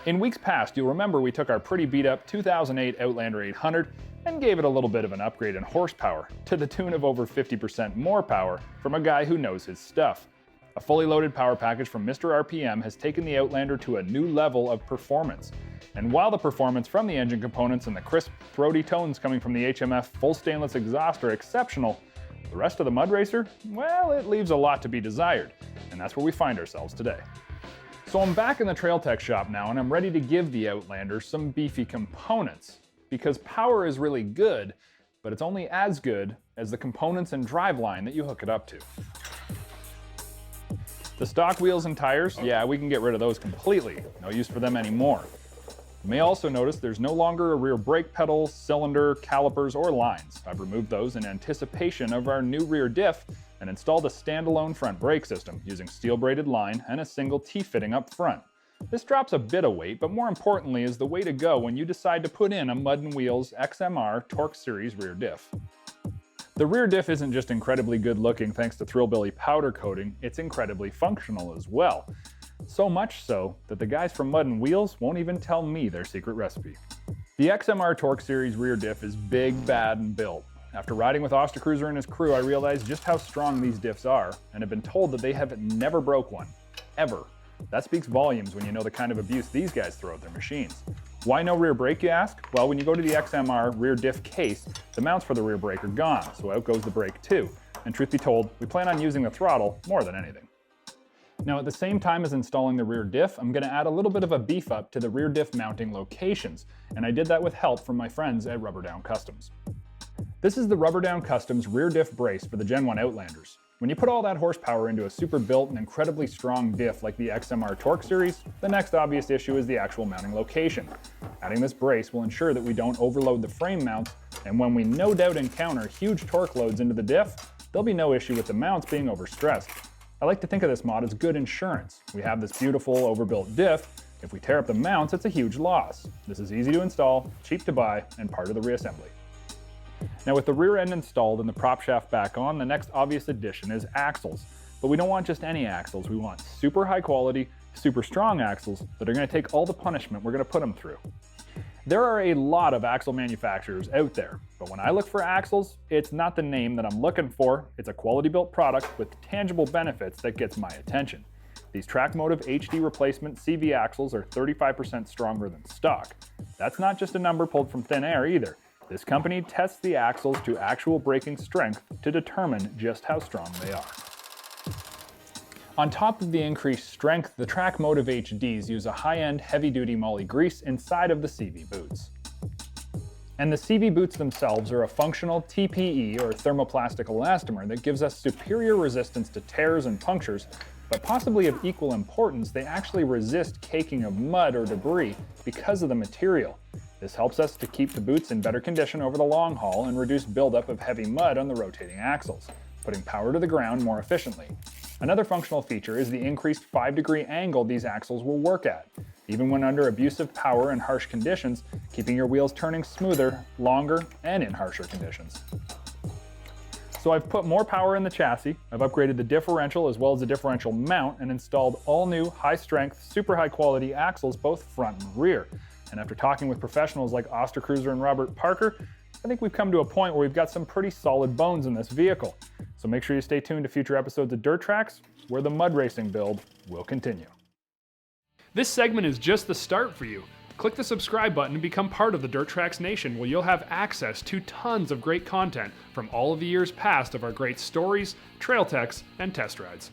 In weeks past, you'll remember we took our pretty beat up 2008 Outlander 800 and gave it a little bit of an upgrade in horsepower, to the tune of over 50% more power from a guy who knows his stuff. A fully loaded power package from MrRPM has taken the Outlander to a new level of performance. And while the performance from the engine components and the crisp, throaty tones coming from the HMF full stainless exhaust are exceptional, the rest of the Mud Racer, well, it leaves a lot to be desired. And that's where we find ourselves today. So I'm back in the Trail Tech shop now, and I'm ready to give the Outlander some beefy components. Because power is really good, but it's only as good as the components and driveline that you hook it up to. The stock wheels and tires, yeah, we can get rid of those completely. No use for them anymore. You may also notice there's no longer a rear brake pedal, cylinder, calipers, or lines. I've removed those in anticipation of our new rear diff and installed a standalone front brake system using steel braided line and a single T-fitting up front. This drops a bit of weight, but more importantly is the way to go when you decide to put in a Mud & Wheels XMR Torque Series rear diff. The rear diff isn't just incredibly good looking thanks to Thrillbilly powder coating, it's incredibly functional as well. So much so that the guys from Mud & Wheels won't even tell me their secret recipe. The XMR Torque Series rear diff is big, bad, and built. After riding with Ostercruiser and his crew, I realized just how strong these diffs are, and have been told that they have never broke one. Ever. That speaks volumes when you know the kind of abuse these guys throw at their machines. Why no rear brake, you ask? Well, when you go to the XMR rear diff case, the mounts for the rear brake are gone, so out goes the brake too. And truth be told, we plan on using the throttle more than anything. Now at the same time as installing the rear diff, I'm going to add a little bit of a beef up to the rear diff mounting locations, and I did that with help from my friends at Rubber Down Customs. This is the Rubber Down Customs rear diff brace for the Gen 1 Outlanders. When you put all that horsepower into a super built and incredibly strong diff like the XMR Torque Series, the next obvious issue is the actual mounting location. Adding this brace will ensure that we don't overload the frame mounts, and when we no doubt encounter huge torque loads into the diff, there'll be no issue with the mounts being overstressed. I like to think of this mod as good insurance. We have this beautiful overbuilt diff. If we tear up the mounts, it's a huge loss. This is easy to install, cheap to buy, and part of the reassembly. Now with the rear end installed and the prop shaft back on, the next obvious addition is axles. But we don't want just any axles, we want super high quality, super strong axles that are going to take all the punishment we're going to put them through. There are a lot of axle manufacturers out there, but when I look for axles, it's not the name that I'm looking for, it's a quality built product with tangible benefits that gets my attention. These TrakMotive HD replacement CV axles are 35% stronger than stock. That's not just a number pulled from thin air either. This company tests the axles to actual braking strength to determine just how strong they are. On top of the increased strength, the TrakMotive HDs use a high-end heavy-duty moly grease inside of the CV boots. And the CV boots themselves are a functional TPE or thermoplastic elastomer that gives us superior resistance to tears and punctures, but possibly of equal importance, they actually resist caking of mud or debris because of the material. This helps us to keep the boots in better condition over the long haul and reduce buildup of heavy mud on the rotating axles, putting power to the ground more efficiently. Another functional feature is the increased 5-degree angle these axles will work at, even when under abusive power and harsh conditions, keeping your wheels turning smoother, longer, and in harsher conditions. So I've put more power in the chassis, I've upgraded the differential as well as the differential mount, and installed all new high-strength, super high-quality axles both front and rear. And after talking with professionals like Ostercruiser and Robert Parker, I think we've come to a point where we've got some pretty solid bones in this vehicle. So make sure you stay tuned to future episodes of Dirt Trax, where the mud racing build will continue. This segment is just the start for you. Click the subscribe button and become part of the Dirt Trax Nation, where you'll have access to tons of great content from all of the years past of our great stories, trail techs, and test rides.